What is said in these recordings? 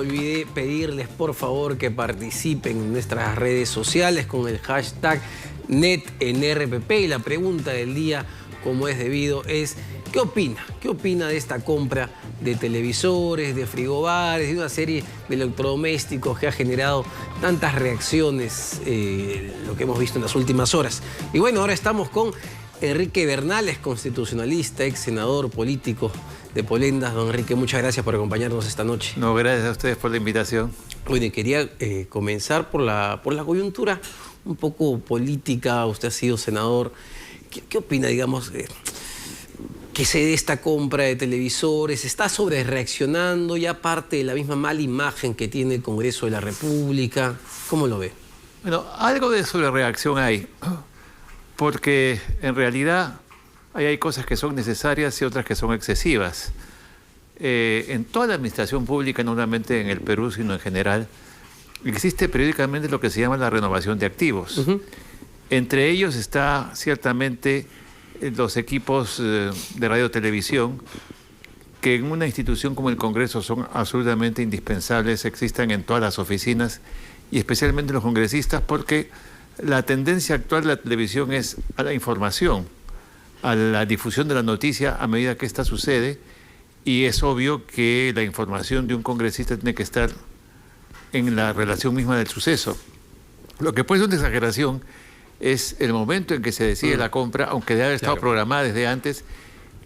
olvidé pedirles por favor que participen en nuestras redes sociales con el hashtag NetNRPP. Y la pregunta del día, como es debido, es ¿qué opina? ¿Qué opina de esta compra de televisores, de frigobares, de una serie de electrodomésticos que ha generado tantas reacciones, lo que hemos visto en las últimas horas? Y bueno, ahora estamos con Enrique Bernales, constitucionalista, ex senador político de Polendas. Don Enrique, muchas gracias por acompañarnos esta noche. No, gracias a ustedes por la invitación. Oye, quería comenzar por la coyuntura un poco política. Usted ha sido senador. ¿Qué opina, digamos, que se dé esta compra de televisores? ¿Está sobre reaccionando ya parte de la misma mala imagen que tiene el Congreso de la República? ¿Cómo lo ve? Bueno, algo de sobrereacción hay, porque en realidad hay cosas que son necesarias y otras que son excesivas. En toda la administración pública, no solamente en el Perú, sino en general, existe periódicamente lo que se llama la renovación de activos. Entre ellos está ciertamente los equipos de radio y televisión, que en una institución como el Congreso son absolutamente indispensables, existan en todas las oficinas y especialmente los congresistas, porque la tendencia actual de la televisión es a la información, a la difusión de la noticia a medida que ésta sucede, y es obvio que la información de un congresista tiene que estar en la relación misma del suceso. Lo que puede ser una exageración es el momento en que se decide la compra, aunque debe haber estado programada desde antes,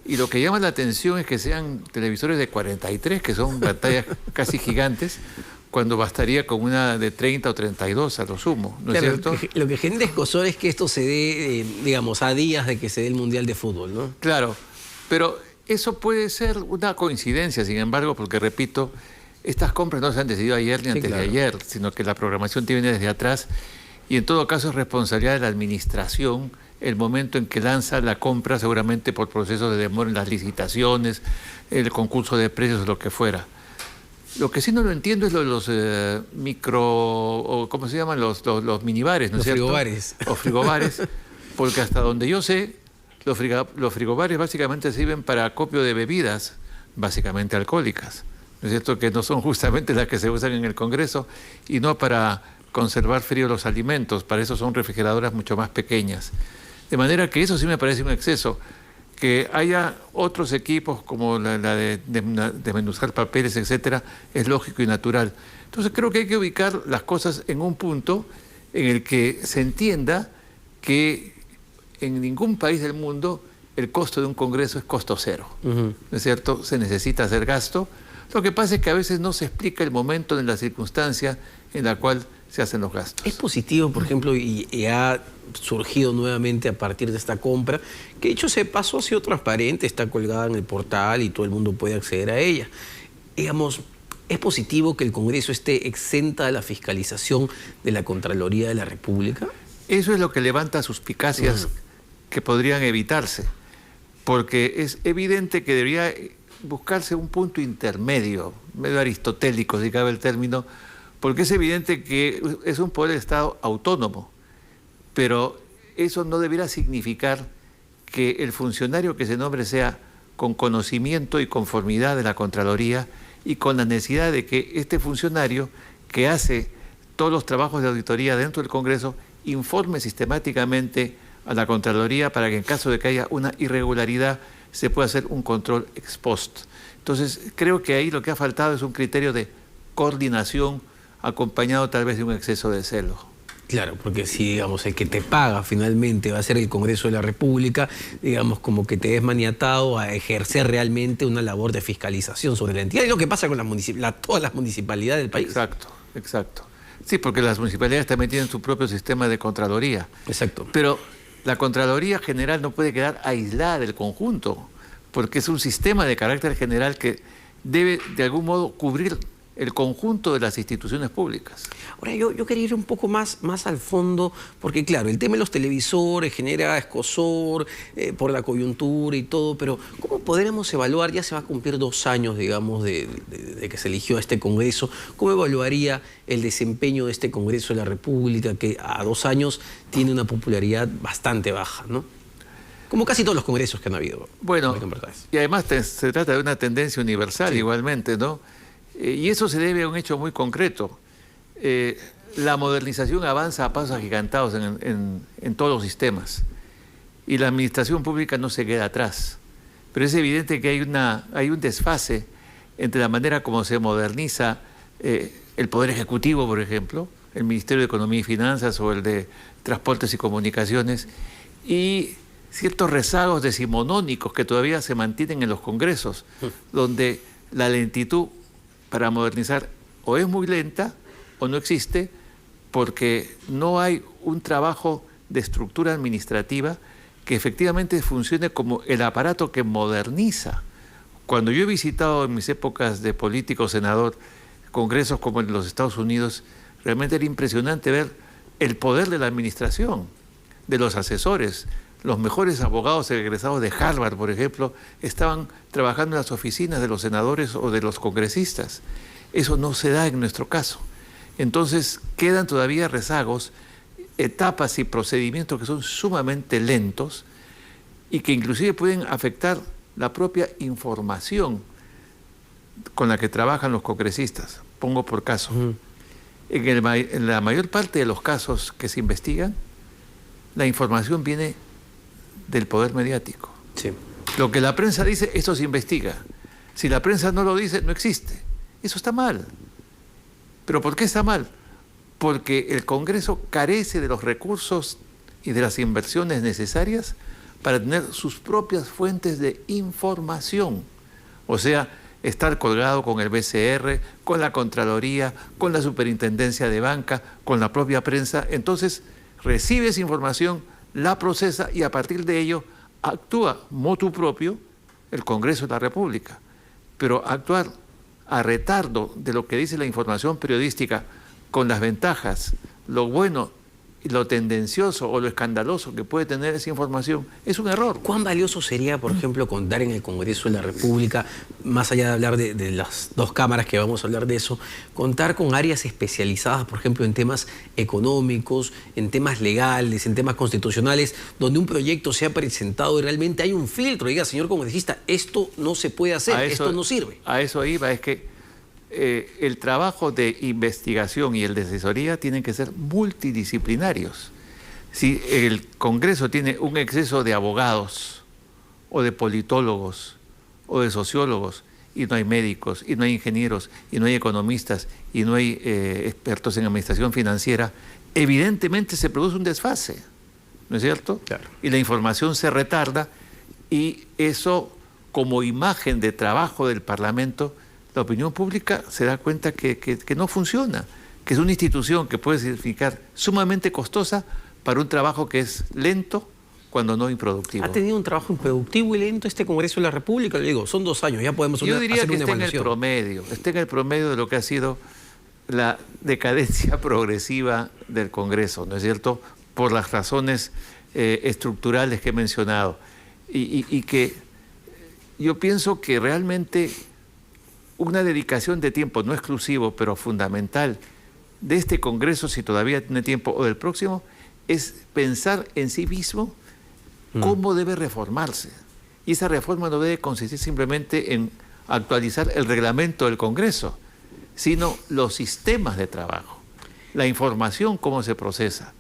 y lo que llama la atención es que sean televisores de 43, que son pantallas casi gigantes, cuando bastaría con una de 30 o 32 a lo sumo, ¿no es cierto? Lo que genera escozor es que esto se dé, digamos, a días de que se dé el Mundial de Fútbol, ¿no? Claro, pero eso puede ser una coincidencia, sin embargo, porque, repito, estas compras no se han decidido ayer ni antes de ayer, sino que la programación viene desde atrás, y en todo caso es responsabilidad de la administración el momento en que lanza la compra, seguramente por procesos de demora en las licitaciones, el concurso de precios o lo que fuera. Lo que sí no lo entiendo es lo de los ¿cómo se llaman? Los minibares, ¿no es cierto? Frigobares. Los frigobares, porque hasta donde yo sé, los frigobares básicamente sirven para acopio de bebidas, básicamente alcohólicas, ¿no es cierto? Que no son justamente las que se usan en el Congreso y no para conservar fríos los alimentos, para eso son refrigeradoras mucho más pequeñas. De manera que eso sí me parece un exceso. Que haya otros equipos como la de desmenuzar papeles, etcétera, es lógico y natural. Entonces creo que hay que ubicar las cosas en un punto en el que se entienda que en ningún país del mundo el costo de un congreso es costo cero. ¿No es cierto? Se necesita hacer gasto. Lo que pasa es que a veces no se explica el momento ni la circunstancia en la cual se hacen los gastos. Es positivo, por ejemplo, y ha surgido nuevamente a partir de esta compra, que de hecho se pasó, ha sido transparente, está colgada en el portal y todo el mundo puede acceder a ella. Digamos, ¿es positivo que el Congreso esté exenta de la fiscalización de la Contraloría de la República? Eso es lo que levanta suspicacias que podrían evitarse, porque es evidente que debería buscarse un punto intermedio, medio aristotélico, si cabe el término, porque es evidente que es un poder del Estado autónomo, pero eso no debiera significar que el funcionario que se nombre sea con conocimiento y conformidad de la Contraloría y con la necesidad de que este funcionario que hace todos los trabajos de auditoría dentro del Congreso informe sistemáticamente a la Contraloría para que en caso de que haya una irregularidad se pueda hacer un control ex post. Entonces creo que ahí lo que ha faltado es un criterio de coordinación acompañado tal vez de un exceso de celo. Claro, porque si, digamos, el que te paga finalmente va a ser el Congreso de la República, digamos, como que te ves maniatado a ejercer realmente una labor de fiscalización sobre la entidad. Y lo que pasa con todas las municipalidades del país. Exacto, exacto. Sí, porque las municipalidades también tienen su propio sistema de Contraloría. Exacto. Pero la Contraloría General no puede quedar aislada del conjunto, porque es un sistema de carácter general que debe, de algún modo, cubrir el conjunto de las instituciones públicas. Ahora, yo quería ir un poco más al fondo, porque claro, el tema de los televisores genera escozor por la coyuntura y todo, pero ¿cómo podremos evaluar? Ya se va a cumplir 2 años, digamos, de que se eligió a este Congreso. ¿Cómo evaluaría el desempeño de este Congreso de la República, que a 2 años tiene una popularidad bastante baja, ¿no? Como casi todos los congresos que han habido. Bueno, y además se trata de una tendencia universal, sí, igualmente, ¿no? Y eso se debe a un hecho muy concreto. La modernización avanza a pasos agigantados en todos los sistemas y la administración pública no se queda atrás. Pero es evidente que hay un desfase entre la manera como se moderniza el Poder Ejecutivo, por ejemplo, el Ministerio de Economía y Finanzas o el de Transportes y Comunicaciones, y ciertos rezagos decimonónicos que todavía se mantienen en los congresos, donde la lentitud para modernizar o es muy lenta o no existe, porque no hay un trabajo de estructura administrativa que efectivamente funcione como el aparato que moderniza. Cuando yo he visitado en mis épocas de político senador congresos como en los Estados Unidos, realmente era impresionante ver el poder de la administración, de los asesores. Los mejores abogados egresados de Harvard, por ejemplo, estaban trabajando en las oficinas de los senadores o de los congresistas. Eso no se da en nuestro caso. Entonces quedan todavía rezagos, etapas y procedimientos que son sumamente lentos y que inclusive pueden afectar la propia información con la que trabajan los congresistas. Pongo por caso. En la mayor parte de los casos que se investigan, la información viene del poder mediático. Sí. Lo que la prensa dice, eso se investiga. Si la prensa no lo dice, no existe. Eso está mal. ¿Pero por qué está mal? Porque el Congreso carece de los recursos y de las inversiones necesarias para tener sus propias fuentes de información. O sea, estar colgado con el BCR, con la Contraloría, con la Superintendencia de Banca, con la propia prensa. Entonces, recibe esa información, la procesa y a partir de ello actúa motu propio el Congreso de la República. Pero actuar a retardo de lo que dice la información periodística con las ventajas, lo bueno y lo tendencioso o lo escandaloso que puede tener esa información, es un error. ¿Cuán valioso sería, por ejemplo, contar en el Congreso de la República, más allá de hablar de las dos cámaras que vamos a hablar de eso, contar con áreas especializadas, por ejemplo, en temas económicos, en temas legales, en temas constitucionales, donde un proyecto sea presentado y realmente hay un filtro? Diga, señor congresista, esto no se puede hacer, esto no sirve. A eso iba, es que el trabajo de investigación y el de asesoría tienen que ser multidisciplinarios. Si el Congreso tiene un exceso de abogados o de politólogos o de sociólogos y no hay médicos y no hay ingenieros y no hay economistas y no hay expertos en administración financiera, evidentemente se produce un desfase, ¿no es cierto? Claro. Y la información se retarda y eso, como imagen de trabajo del Parlamento, la opinión pública se da cuenta que no funciona, que es una institución que puede significar sumamente costosa para un trabajo que es lento, cuando no improductivo. ¿Ha tenido un trabajo improductivo y lento este Congreso de la República? Le digo, son 2 años, ya podemos hacer una evaluación. Yo diría que está en el promedio de lo que ha sido la decadencia progresiva del Congreso, ¿no es cierto? Por las razones estructurales que he mencionado. Y que yo pienso que realmente una dedicación de tiempo, no exclusivo, pero fundamental, de este Congreso, si todavía tiene tiempo, o del próximo, es pensar en sí mismo cómo debe reformarse. Y esa reforma no debe consistir simplemente en actualizar el reglamento del Congreso, sino los sistemas de trabajo, la información, cómo se procesa,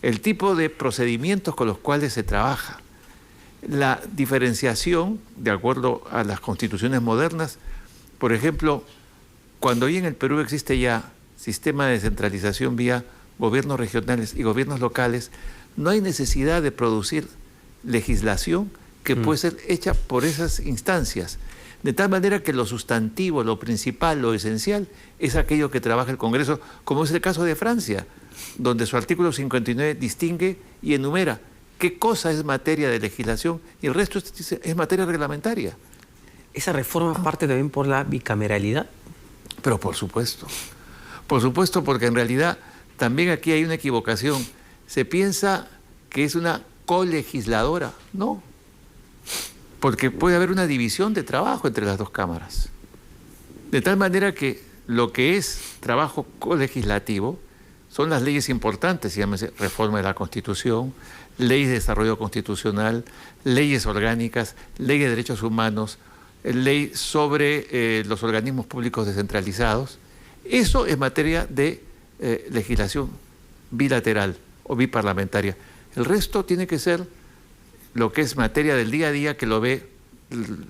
el tipo de procedimientos con los cuales se trabaja, la diferenciación, de acuerdo a las constituciones modernas. Por ejemplo, cuando hoy en el Perú existe ya sistema de descentralización vía gobiernos regionales y gobiernos locales, no hay necesidad de producir legislación que puede ser hecha por esas instancias, de tal manera que lo sustantivo, lo principal, lo esencial, es aquello que trabaja el Congreso, como es el caso de Francia, donde su artículo 59 distingue y enumera qué cosa es materia de legislación y el resto es materia reglamentaria. ¿Esa reforma parte también por la bicameralidad? Pero por supuesto, porque en realidad también aquí hay una equivocación. Se piensa que es una colegisladora, no, porque puede haber una división de trabajo entre las dos cámaras. De tal manera que lo que es trabajo colegislativo son las leyes importantes, llámese reforma de la Constitución, leyes de desarrollo constitucional, leyes orgánicas, leyes de derechos humanos, ley sobre los organismos públicos descentralizados. Eso es materia de legislación bilateral o biparlamentaria. El resto tiene que ser lo que es materia del día a día, que lo ve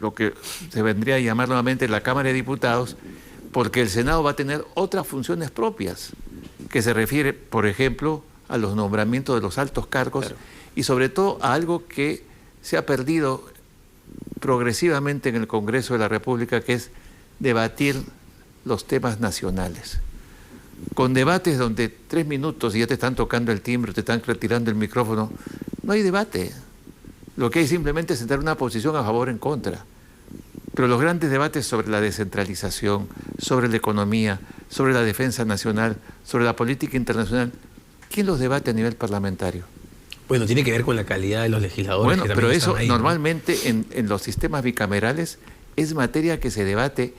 lo que se vendría a llamar nuevamente la Cámara de Diputados, porque el Senado va a tener otras funciones propias, que se refiere, por ejemplo, a los nombramientos de los altos cargos, claro, y sobre todo a algo que se ha perdido progresivamente en el Congreso de la República, que es debatir los temas nacionales. Con debates donde 3 minutos y ya te están tocando el timbre, te están retirando el micrófono, no hay debate. Lo que hay simplemente es sentar una posición a favor o en contra. Pero los grandes debates sobre la descentralización, sobre la economía, sobre la defensa nacional, sobre la política internacional, ¿quién los debate a nivel parlamentario? Bueno, tiene que ver con la calidad de los legisladores. Bueno, que pero eso ahí, normalmente, ¿no?, en los sistemas bicamerales es materia que se debate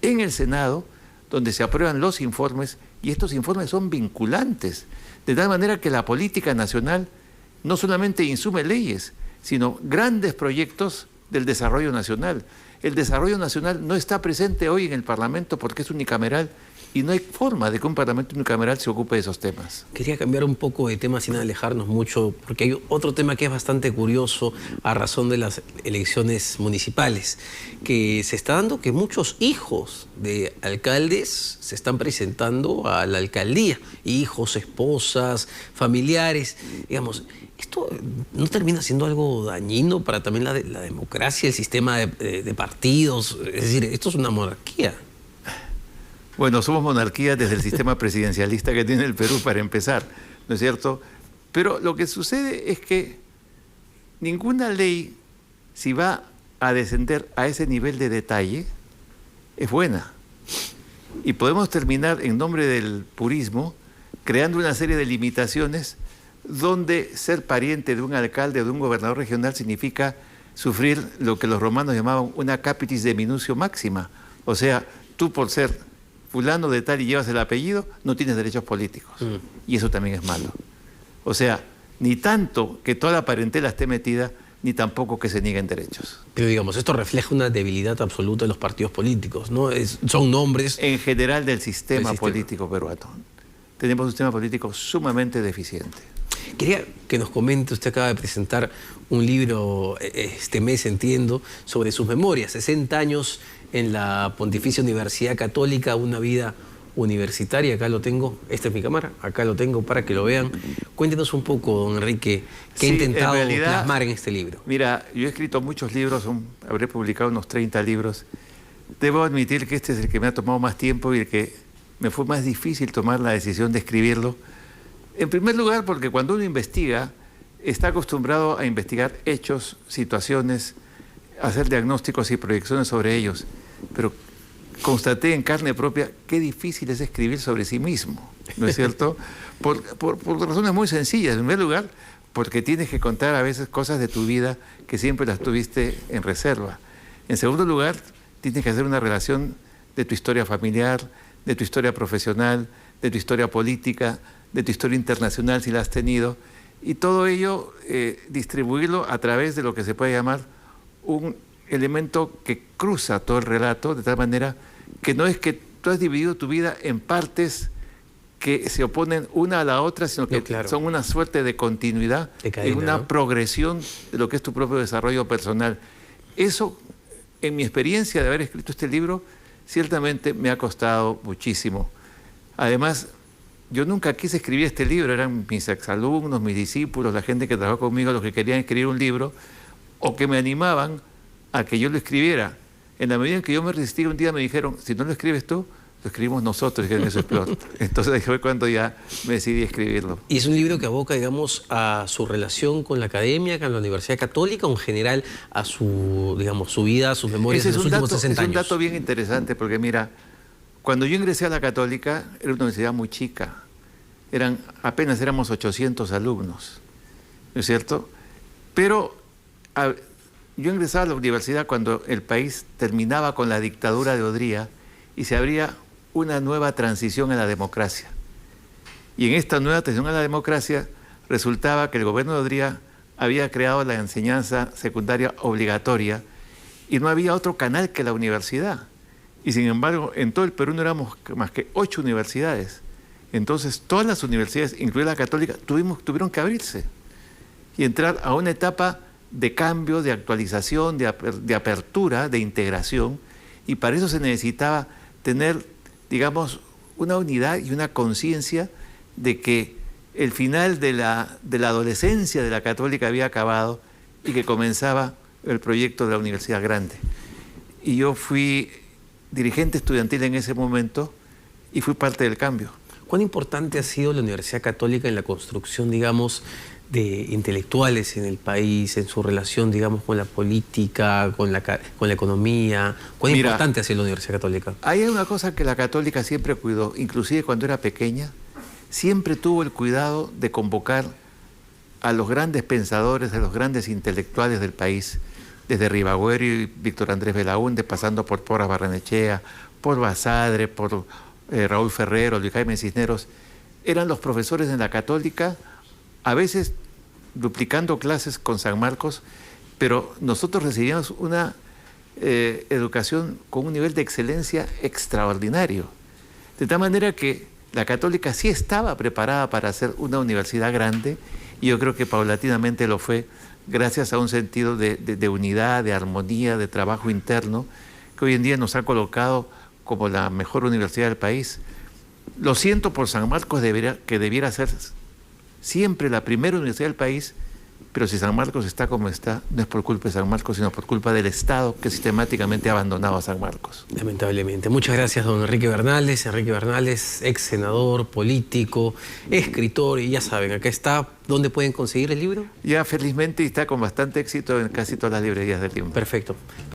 en el Senado, donde se aprueban los informes, y estos informes son vinculantes, de tal manera que la política nacional no solamente insume leyes, sino grandes proyectos del desarrollo nacional. El desarrollo nacional no está presente hoy en el Parlamento porque es unicameral, y no hay forma de que un Parlamento unicameral se ocupe de esos temas. Quería cambiar un poco de tema sin alejarnos mucho, porque hay otro tema que es bastante curioso a razón de las elecciones municipales, que se está dando que muchos hijos de alcaldes se están presentando a la alcaldía, hijos, esposas, familiares, digamos. ¿Esto no termina siendo algo dañino para también la democracia, el sistema de partidos? Es decir, esto es una monarquía. Bueno, somos monarquía desde el sistema presidencialista que tiene el Perú para empezar, ¿no es cierto? Pero lo que sucede es que ninguna ley, si va a descender a ese nivel de detalle, es buena. Y podemos terminar, en nombre del purismo, creando una serie de limitaciones donde ser pariente de un alcalde o de un gobernador regional significa sufrir lo que los romanos llamaban una capitis de minutio máxima. O sea, tú por ser fulano de tal y llevas el apellido, no tienes derechos políticos. Y eso también es malo. O sea, ni tanto que toda la parentela esté metida, ni tampoco que se nieguen derechos. Pero digamos, esto refleja una debilidad absoluta de los partidos políticos, ¿no? Son nombres... En general del sistema político peruano. Tenemos un sistema político sumamente deficiente. Quería que nos comente, usted acaba de presentar un libro este mes, entiendo, sobre sus memorias, 60 años en la Pontificia Universidad Católica, una vida universitaria. Acá lo tengo, esta es mi cámara, acá lo tengo para que lo vean. Cuéntenos un poco, don Enrique, ¿qué ha intentado plasmar en este libro? Mira, yo he escrito muchos libros, habré publicado unos 30 libros. Debo admitir que este es el que me ha tomado más tiempo y el que me fue más difícil tomar la decisión de escribirlo. En primer lugar, porque cuando uno investiga, está acostumbrado a investigar hechos, situaciones, hacer diagnósticos y proyecciones sobre ellos. Pero constaté en carne propia qué difícil es escribir sobre sí mismo, ¿no es cierto? Por razones muy sencillas. En primer lugar, porque tienes que contar a veces cosas de tu vida que siempre las tuviste en reserva. En segundo lugar, tienes que hacer una relación de tu historia familiar, de tu historia profesional, de tu historia política, de tu historia internacional si la has tenido, y todo ello distribuirlo a través de lo que se puede llamar un elemento que cruza todo el relato, de tal manera que no es que tú has dividido tu vida en partes que se oponen una a la otra, sino que son una suerte de continuidad, en una progresión de lo que es tu propio desarrollo personal. Eso, en mi experiencia de haber escrito este libro, ciertamente me ha costado muchísimo. Además, yo nunca quise escribir este libro, eran mis exalumnos, mis discípulos, la gente que trabajó conmigo, los que querían escribir un libro, o que me animaban a que yo lo escribiera. En la medida en que yo me resistí, un día me dijeron, si no lo escribes tú, lo escribimos nosotros, que eso es peor. Entonces fue cuando ya me decidí a escribirlo. ¿Y es un libro que aboca, digamos, a su relación con la academia, con la Universidad Católica, o en general a su, digamos, su vida, sus memorias en los últimos 60 años? Es un dato bien interesante, porque mira, cuando yo ingresé a la Católica, era una universidad muy chica. Apenas éramos 800 alumnos, ¿no es cierto? Pero yo ingresaba a la universidad cuando el país terminaba con la dictadura de Odría y se abría una nueva transición a la democracia. Y en esta nueva transición a la democracia resultaba que el gobierno de Odría había creado la enseñanza secundaria obligatoria y no había otro canal que la universidad. Y sin embargo, en todo el Perú no éramos más que 8 universidades. Entonces, todas las universidades, incluida la católica, tuvieron que abrirse y entrar a una etapa de cambio, de actualización, de apertura, de integración. Y para eso se necesitaba tener, digamos, una unidad y una conciencia de que el final de la adolescencia de la católica había acabado y que comenzaba el proyecto de la Universidad Grande. Y yo fui dirigente estudiantil en ese momento y fui parte del cambio. ¿Cuán importante ha sido la Universidad Católica en la construcción, digamos, de intelectuales en el país, en su relación, digamos, con la política, con la economía? ¿Cuán importante ha sido la Universidad Católica? Hay una cosa que la católica siempre cuidó, inclusive cuando era pequeña, siempre tuvo el cuidado de convocar a los grandes pensadores, a los grandes intelectuales del país, desde Ribagüero y Víctor Andrés Belaúnde, pasando por Porras Barrenechea, por Basadre, por Raúl Ferrero, Luis Jaime Cisneros. Eran los profesores en la católica, a veces duplicando clases con San Marcos, pero nosotros recibíamos una educación con un nivel de excelencia extraordinario. De tal manera que la católica sí estaba preparada para ser una universidad grande, y yo creo que paulatinamente lo fue, gracias a un sentido de unidad, de armonía, de trabajo interno, que hoy en día nos ha colocado como la mejor universidad del país. Lo siento por San Marcos, que debiera ser siempre la primera universidad del país, pero si San Marcos está como está, no es por culpa de San Marcos, sino por culpa del Estado, que sistemáticamente ha abandonado a San Marcos. Lamentablemente. Muchas gracias, don Enrique Bernales. Enrique Bernales, ex senador, político, escritor, y ya saben, acá está. ¿Dónde pueden conseguir el libro? Ya felizmente está con bastante éxito en casi todas las librerías del tiempo. Perfecto.